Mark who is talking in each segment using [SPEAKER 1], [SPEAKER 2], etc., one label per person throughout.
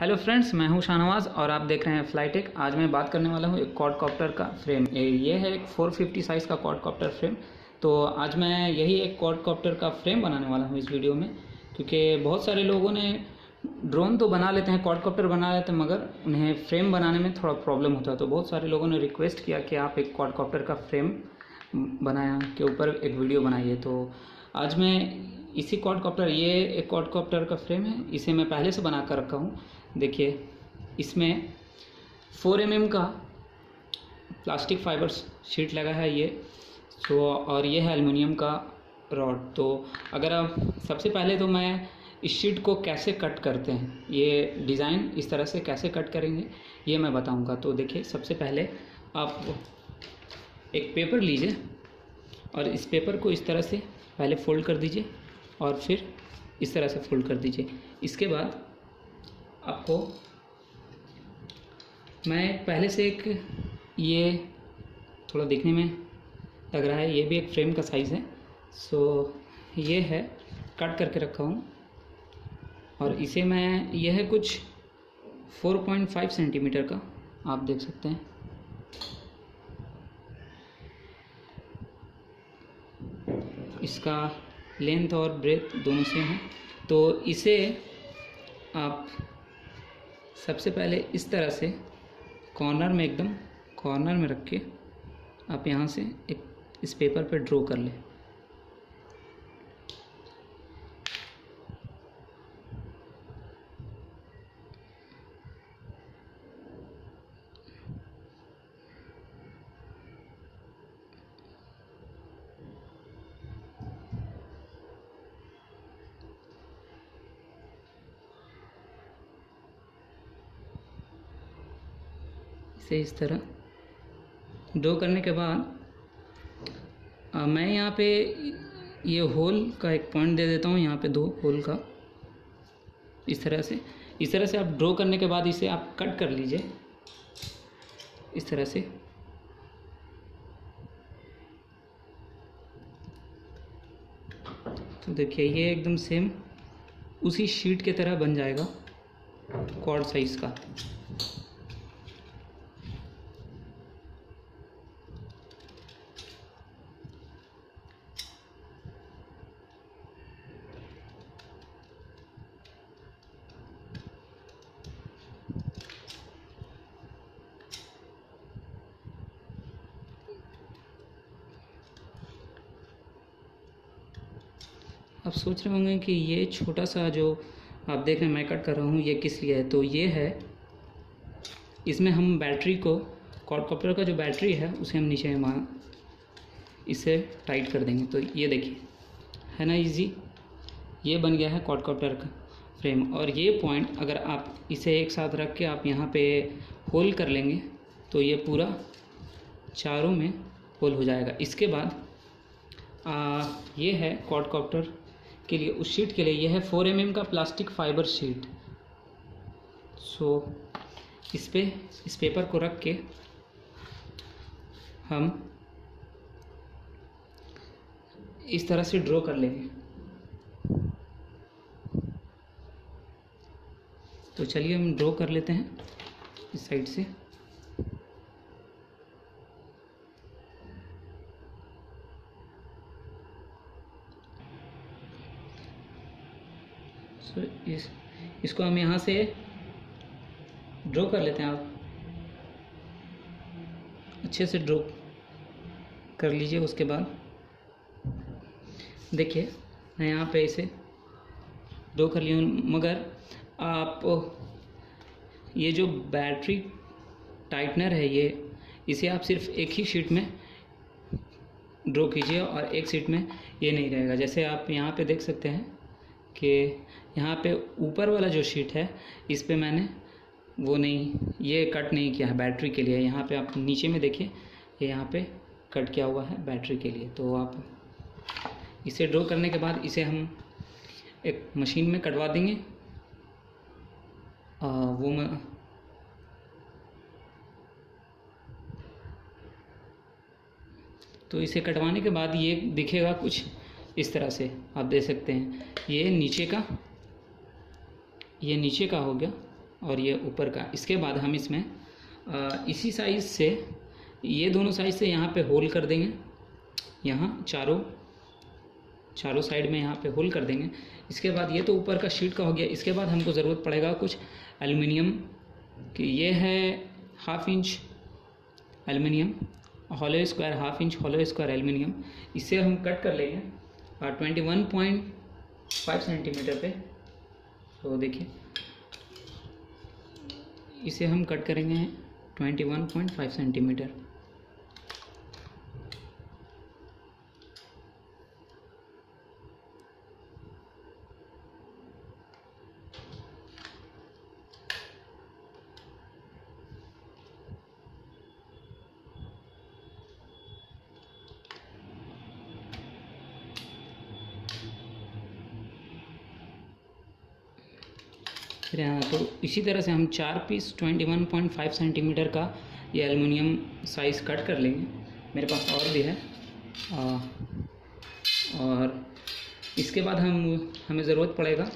[SPEAKER 1] Hello friends, मैं हूं शाहनवाज और आप देख रहे हैं फ्लाईटेक। आज मैं बात करने वाला हूं एक क्वाडकॉप्टर का फ्रेम। ये है एक 450 साइज़ का क्वाडकॉप्टर फ्रेम। तो आज मैं यही एक क्वाडकॉप्टर का फ्रेम बनाने वाला हूं इस वीडियो में, क्योंकि बहुत सारे लोगों ने ड्रोन तो बना लेते हैं, क्वाडकॉप्टर बना लेते हैं, मगर उन्हें फ्रेम बनाने में थोड़ा प्रॉब्लम होता है। तो बहुत सारे लोगों ने रिक्वेस्ट किया कि आप एक क्वाडकॉप्टर का फ्रेम बनाया के ऊपर एक वीडियो बनाइए। तो आज मैं इसी क्वाडकॉप्टर, ये एक क्वाडकॉप्टर का फ्रेम है, इसे मैं पहले से बना कर रखा हूँ। देखिए, इसमें 4 mm का प्लास्टिक फाइबर शीट लगा है ये। और ये है एल्युमिनियम का रॉड। तो अगर आप सबसे पहले तो मैं इस शीट को कैसे कट करते हैं, ये डिज़ाइन इस तरह से कैसे कट करेंगे ये मैं बताऊंगा। तो देखिए, सबसे पहले आप एक पेपर लीजिए और इस पेपर को इस तरह से पहले फोल्ड कर दीजिए और फिर इस तरह से फोल्ड कर दीजिए। इसके बाद आपको मैं पहले से एक, ये थोड़ा देखने में लग रहा है, ये भी एक फ्रेम का साइज़ है। ये है, कट करके रखा हूँ और इसे मैं, यह है कुछ 4.5 सेंटीमीटर का, आप देख सकते हैं। इसका लेंथ और ब्रेथ दोनों सेम है। तो इसे आप सबसे पहले इस तरह से कॉर्नर में, एकदम कॉर्नर में रख के आप यहाँ से एक इस पेपर पे ड्रॉ कर लें। इसे इस तरह ड्रॉ करने के बाद मैं यहाँ पे ये होल का एक पॉइंट दे देता हूँ, यहाँ पे 2 होल का। इस तरह से आप ड्रॉ करने के बाद इसे आप कट कर लीजिए इस तरह से। तो देखिए, ये एकदम सेम उसी शीट की तरह बन जाएगा क्वाड साइज़ का। आप सोच रहे होंगे कि ये छोटा सा जो आप देख रहे हैं मैं कट कर रहा हूँ, ये किस लिए है। तो ये है, इसमें हम बैटरी को, क्वाडकॉप्टर का जो बैटरी है उसे हम नीचे इसे टाइट कर देंगे। तो ये देखिए, है ना इजी, ये बन गया है क्वाडकॉप्टर का फ्रेम। और ये पॉइंट अगर आप इसे एक साथ रख के आप यहाँ पे होल कर लेंगे तो ये पूरा चारों में होल हो जाएगा। इसके बाद ये है क्वाडकॉप्टर के लिए, उस शीट के लिए ये है 4 mm का प्लास्टिक फाइबर शीट। इस पेपर को रख के हम इस तरह से ड्रॉ कर लेंगे। तो चलिए हम ड्रॉ कर लेते हैं इस साइड से। इसको हम यहाँ से ड्रॉ कर लेते हैं। आप अच्छे से ड्रॉ कर लीजिए। उसके बाद देखिए, मैं यहाँ पे इसे ड्रॉ कर लिया हूँ, मगर आप ये जो बैटरी टाइटनर है इसे आप सिर्फ एक ही शीट में ड्रॉ कीजिए और एक शीट में ये नहीं रहेगा। जैसे आप यहाँ पे देख सकते हैं कि यहाँ पे ऊपर वाला जो शीट है इस पे मैंने ये कट नहीं किया है बैटरी के लिए। यहाँ पे आप नीचे में देखिए, ये यहाँ पे कट किया हुआ है बैटरी के लिए। तो आप इसे ड्रॉ करने के बाद इसे हम एक मशीन में कटवा देंगे। तो इसे कटवाने के बाद ये दिखेगा कुछ इस तरह से, आप देख सकते हैं। ये नीचे का हो गया और ये ऊपर का। इसके बाद हम इसमें इसी साइज़ से, ये दोनों साइज़ से यहाँ पे होल कर देंगे, यहाँ चारों साइड में यहाँ पे होल कर देंगे। इसके बाद ये तो ऊपर का शीट का हो गया। इसके बाद हमको ज़रूरत पड़ेगा कुछ एल्युमिनियम कि ये है 1/2 inch aluminium, hollow square 1/2 inch hollow square aluminium. इसे हम कट कर लेंगे 21.5 सेंटीमीटर पे। तो देखिए इसे हम कट करेंगे 21.5 सेंटीमीटर। फिर यहाँ तो इसी तरह से हम 4 पीस 21.5 सेंटीमीटर का ये एल्युमिनियम साइज़ कट कर लेंगे। मेरे पास और भी है। और इसके बाद हमें ज़रूरत पड़ेगा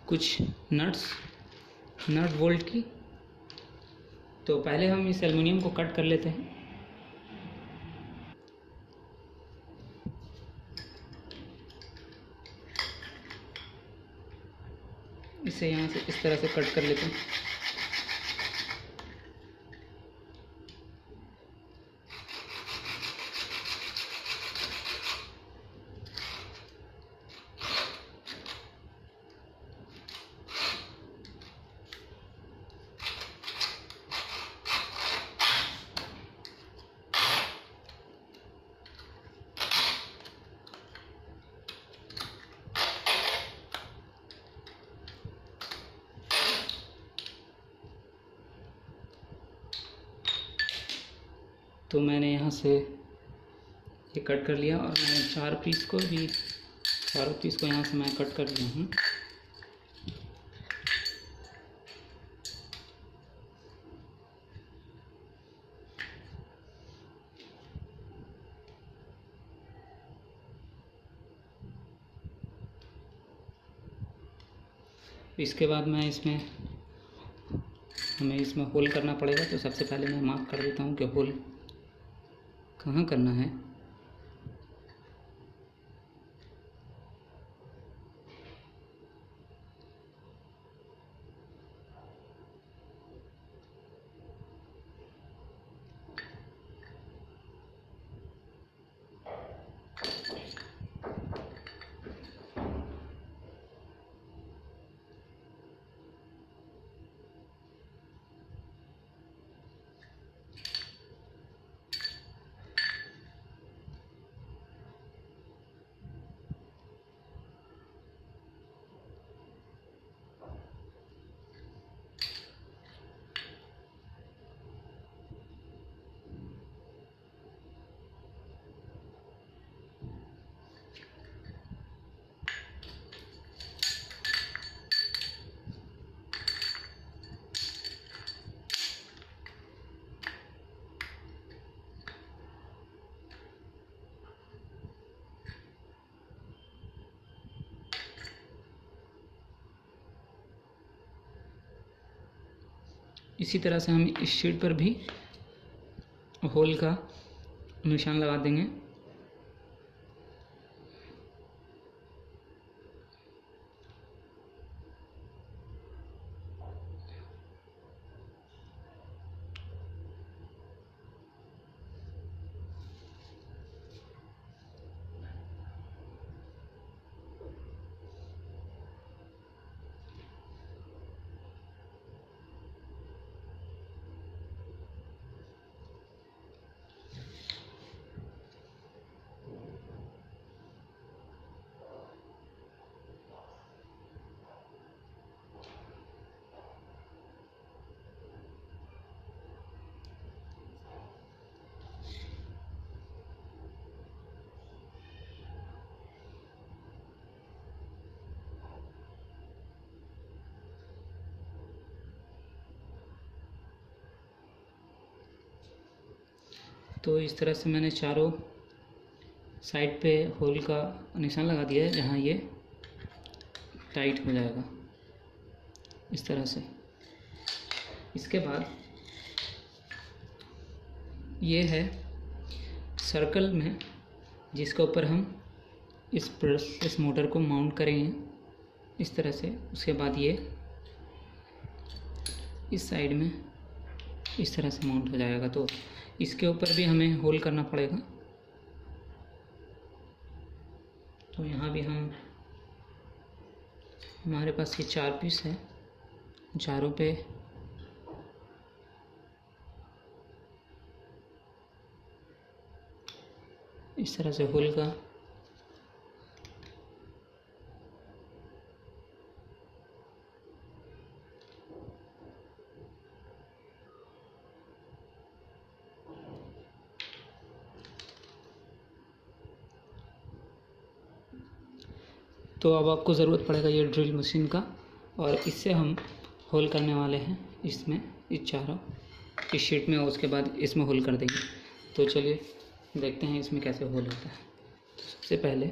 [SPEAKER 1] कुछ नट बोल्ट की। तो पहले हम इस एल्युमिनियम को कट कर लेते हैं। इसे यहाँ से इस तरह से कट कर लेते हैं। तो मैंने यहाँ से ये कट कर लिया और मैंने चारों पीस को यहाँ से मैं कट कर लिया हूँ। इसके बाद हमें इसमें होल करना पड़ेगा। तो सबसे पहले मैं मार्क कर देता हूँ कि होल कहाँ करना है। इसी तरह से हम इस शीट पर भी होल का निशान लगा देंगे। तो इस तरह से मैंने चारों साइड पे होल का निशान लगा दिया है, जहाँ ये टाइट हो जाएगा इस तरह से। इसके बाद ये है सर्कल में जिसके ऊपर हम इस मोटर को माउंट करेंगे इस तरह से। उसके बाद ये इस साइड में इस तरह से माउंट हो जाएगा। तो इसके ऊपर भी हमें होल करना पड़ेगा। तो यहाँ भी हमारे पास ये 4 पीस है, चारों पे इस तरह से होल का तो अब आपको ज़रूरत पड़ेगा ये ड्रिल मशीन का, और इससे हम होल करने वाले हैं इसमें, इस चारों इस शीट में, और उसके बाद इसमें होल कर देंगे। तो चलिए देखते हैं इसमें कैसे होल होता है। तो सबसे पहले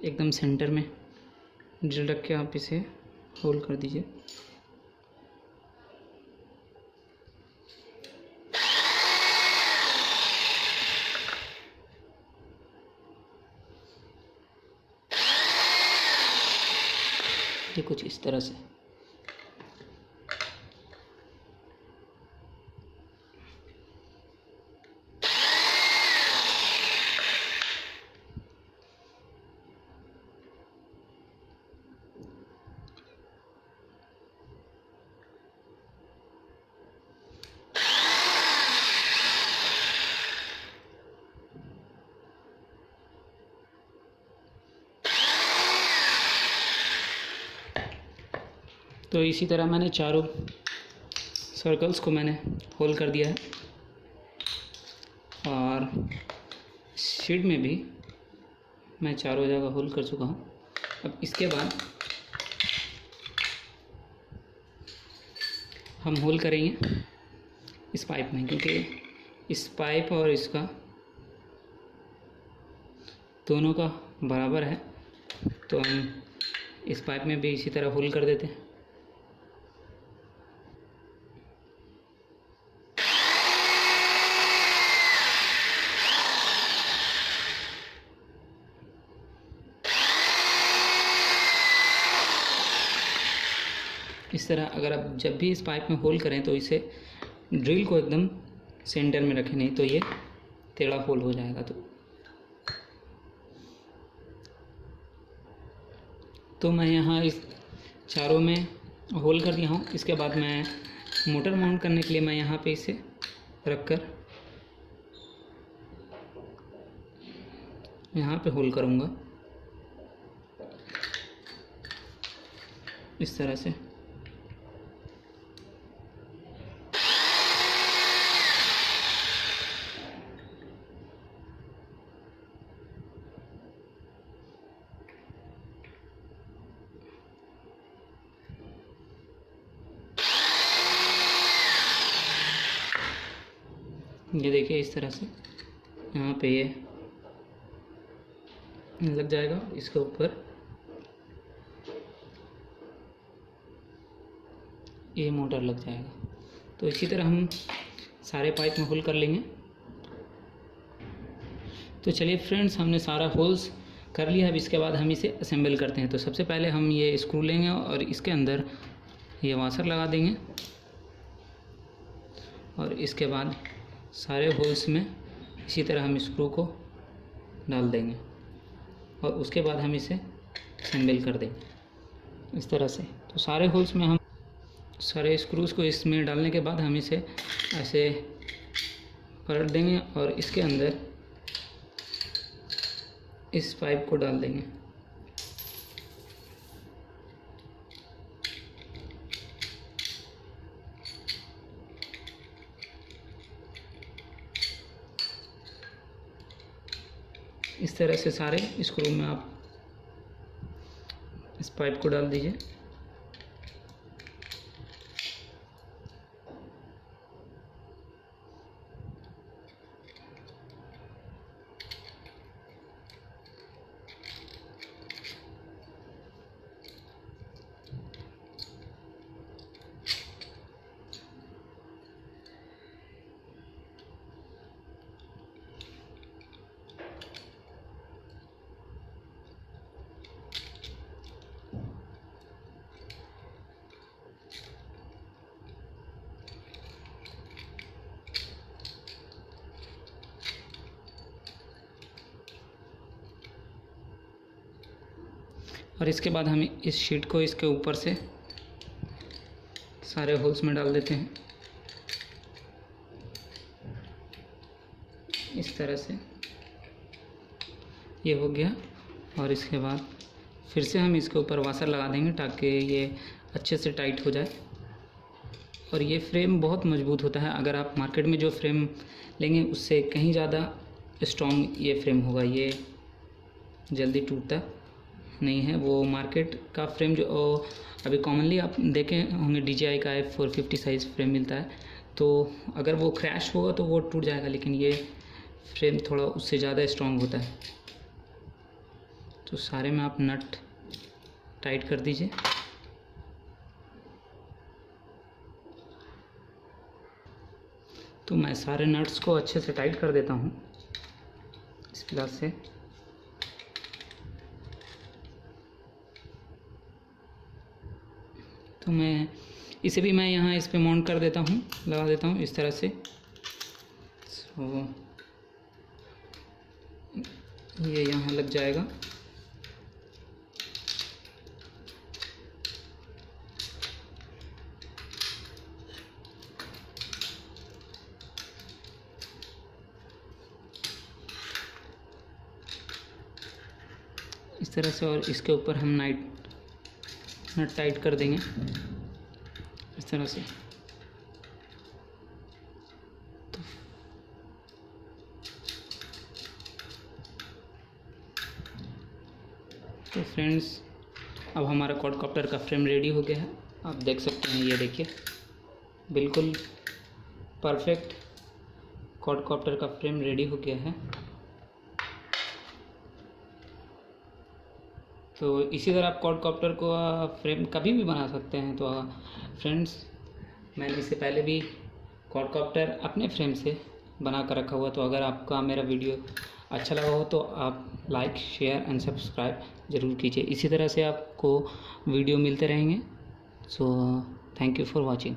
[SPEAKER 1] एकदम सेंटर में ड्रिल रख के आप इसे होल कर दीजिए। ये कुछ इस तरह से। तो इसी तरह मैंने चारों सर्कल्स को मैंने होल कर दिया है, और शीट में भी मैं चारों जगह होल कर चुका हूँ। अब इसके बाद हम होल करेंगे इस पाइप में, क्योंकि इस पाइप और इसका दोनों का बराबर है। तो हम इस पाइप में भी इसी तरह होल कर देते हैं। इस तरह अगर आप जब भी इस पाइप में होल करें तो इसे ड्रिल को एकदम सेंटर में रखें, नहीं तो ये टेढ़ा होल हो जाएगा। तो मैं यहाँ इस चारों में होल कर दिया हूँ। इसके बाद मैं मोटर माउंट करने के लिए मैं यहाँ पे इसे रखकर यहाँ पे होल करूँगा इस तरह से। ये देखिए इस तरह से यहाँ पे ये लग जाएगा, इसके ऊपर ये मोटर लग जाएगा। तो इसी तरह हम सारे पाइप में होल कर लेंगे। तो चलिए फ्रेंड्स, हमने सारा होल्स कर लिया। अब इसके बाद हम इसे असेंबल करते हैं। तो सबसे पहले हम ये स्क्रू लेंगे और इसके अंदर ये वाशर लगा देंगे, और इसके बाद सारे होल्स में इसी तरह हम स्क्रू को डाल देंगे, और उसके बाद हम इसे असेंबल कर देंगे इस तरह से। तो सारे होल्स में हम सारे स्क्रूज़ को इसमें डालने के बाद हम इसे ऐसे पलट देंगे और इसके अंदर इस पाइप को डाल देंगे। इस तरह से सारे स्क्रू में आप इस पाइप को डाल दीजिए। और इसके बाद हम इस शीट को इसके ऊपर से सारे होल्स में डाल देते हैं इस तरह से। ये हो गया। और इसके बाद फिर से हम इसके ऊपर वाशर लगा देंगे ताकि ये अच्छे से टाइट हो जाए। और ये फ्रेम बहुत मजबूत होता है, अगर आप मार्केट में जो फ्रेम लेंगे उससे कहीं ज़्यादा स्ट्रॉन्ग ये फ्रेम होगा। ये जल्दी टूटता नहीं है। वो मार्केट का फ्रेम जो अभी कॉमनली आप देखे होंगे DJI का है 450 साइज़ फ्रेम मिलता है, तो अगर वो क्रैश होगा तो वो टूट जाएगा, लेकिन ये फ्रेम थोड़ा उससे ज़्यादा स्ट्रॉन्ग होता है। तो सारे में आप नट टाइट कर दीजिए। तो मैं सारे नट्स को अच्छे से टाइट कर देता हूँ इस प्लास से। तो मैं इसे भी मैं यहाँ इस पे माउंट कर देता हूँ, लगा देता हूँ इस तरह से। तो ये यहाँ लग जाएगा। इस तरह से। और इसके ऊपर हम नट टाइट कर देंगे इस तरह से। तो फ्रेंड्स, अब हमारा क्वाडकॉप्टर का फ्रेम रेडी हो गया है। आप देख सकते हैं, ये देखिए बिल्कुल परफेक्ट क्वाडकॉप्टर का फ्रेम रेडी हो गया है। तो इसी तरह आप क्वाडकॉप्टर को फ्रेम कभी भी बना सकते हैं। तो फ्रेंड्स, मैंने इससे पहले भी क्वाडकॉप्टर अपने फ्रेम से बना कर रखा हुआ। तो अगर आपका मेरा वीडियो अच्छा लगा हो तो आप लाइक, शेयर एंड सब्सक्राइब ज़रूर कीजिए। इसी तरह से आपको वीडियो मिलते रहेंगे। So thank you for watching.